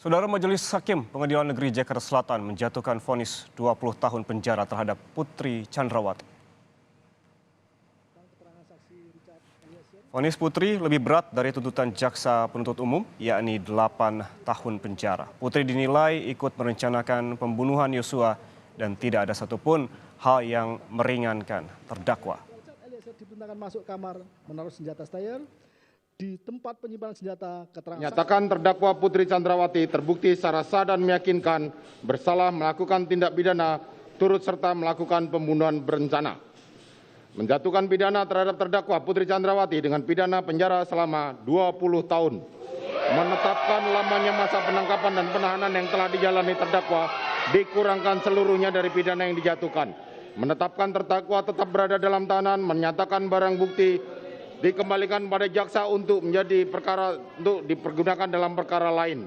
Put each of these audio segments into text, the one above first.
Saudara Majelis Hakim Pengadilan Negeri Jakarta Selatan menjatuhkan vonis 20 tahun penjara terhadap Putri Chandrawati. Vonis Putri lebih berat dari tuntutan jaksa penuntut umum, yakni 8 tahun penjara. Putri dinilai ikut merencanakan pembunuhan Yosua dan tidak ada satupun hal yang meringankan terdakwa. Diperintahkan masuk kamar menaruh senjata steyr di tempat penyimpanan senjata. Menyatakan terdakwa Putri Chandrawati terbukti secara sah dan meyakinkan bersalah melakukan tindak pidana turut serta melakukan pembunuhan berencana. Menjatuhkan pidana terhadap terdakwa Putri Chandrawati dengan pidana penjara selama 20 tahun. Menetapkan lamanya masa penangkapan dan penahanan yang telah dijalani terdakwa dikurangkan seluruhnya dari pidana yang dijatuhkan. Menetapkan terdakwa tetap berada dalam tahanan, menyatakan barang bukti dikembalikan pada jaksa untuk menjadi perkara untuk dipergunakan dalam perkara lain.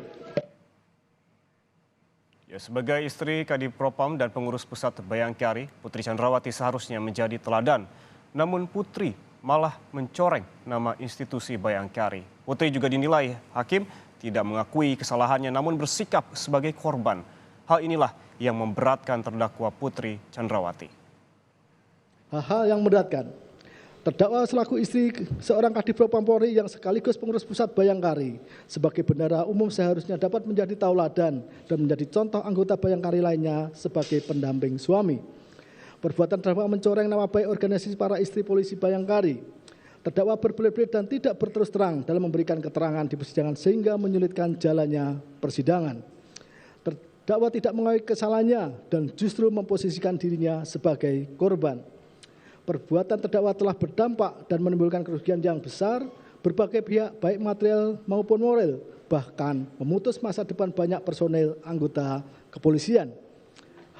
Ya, sebagai istri Kadif Propam dan pengurus pusat Bayangkari, Putri Chandrawati seharusnya menjadi teladan. Namun Putri malah mencoreng nama institusi Bayangkari. Putri juga dinilai hakim tidak mengakui kesalahannya namun bersikap sebagai korban. Hal inilah yang memberatkan terdakwa Putri Chandrawati. Hal-hal yang memberatkan. Terdakwa selaku istri seorang Kadif Propam Polri yang sekaligus pengurus pusat Bayangkari sebagai bendahara umum seharusnya dapat menjadi tauladan dan menjadi contoh anggota Bayangkari lainnya sebagai pendamping suami. Perbuatan terdakwa mencoreng nama baik organisasi para istri polisi Bayangkari. Terdakwa berbelit-belit dan tidak berterus terang dalam memberikan keterangan di persidangan sehingga menyulitkan jalannya persidangan. Terdakwa tidak mengakui kesalahannya dan justru memposisikan dirinya sebagai korban. Perbuatan terdakwa telah berdampak dan menimbulkan kerugian yang besar berbagai pihak baik material maupun moral, bahkan memutus masa depan banyak personel anggota kepolisian.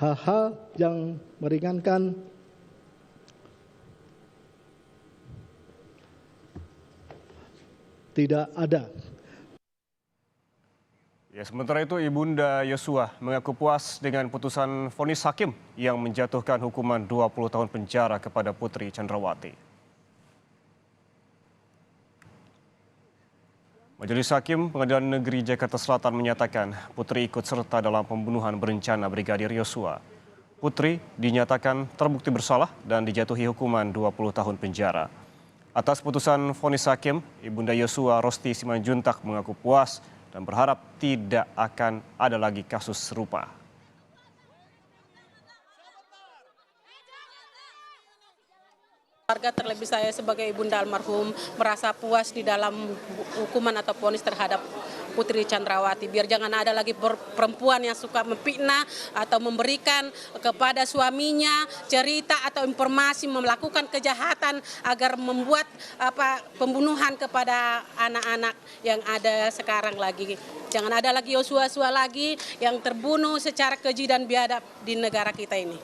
Hal-hal yang meringankan tidak ada. Ya, sementara itu Ibunda Yosua mengaku puas dengan putusan vonis hakim yang menjatuhkan hukuman 20 tahun penjara kepada Putri Chandrawati. Majelis Hakim Pengadilan Negeri Jakarta Selatan menyatakan Putri ikut serta dalam pembunuhan berencana Brigadir Yosua. Putri dinyatakan terbukti bersalah dan dijatuhi hukuman 20 tahun penjara. Atas putusan vonis hakim, Ibunda Yosua Rosti Simanjuntak mengaku puas dan berharap tidak akan ada lagi kasus serupa. Keluarga terlebih saya sebagai ibunda almarhum merasa puas di dalam hukuman atau vonis terhadap Putri Chandrawati. Biar jangan ada lagi perempuan yang suka memfitnah atau memberikan kepada suaminya cerita atau informasi melakukan kejahatan agar membuat pembunuhan kepada anak-anak yang ada sekarang lagi. Jangan ada lagi Yosua lagi yang terbunuh secara keji dan biadab di negara kita ini.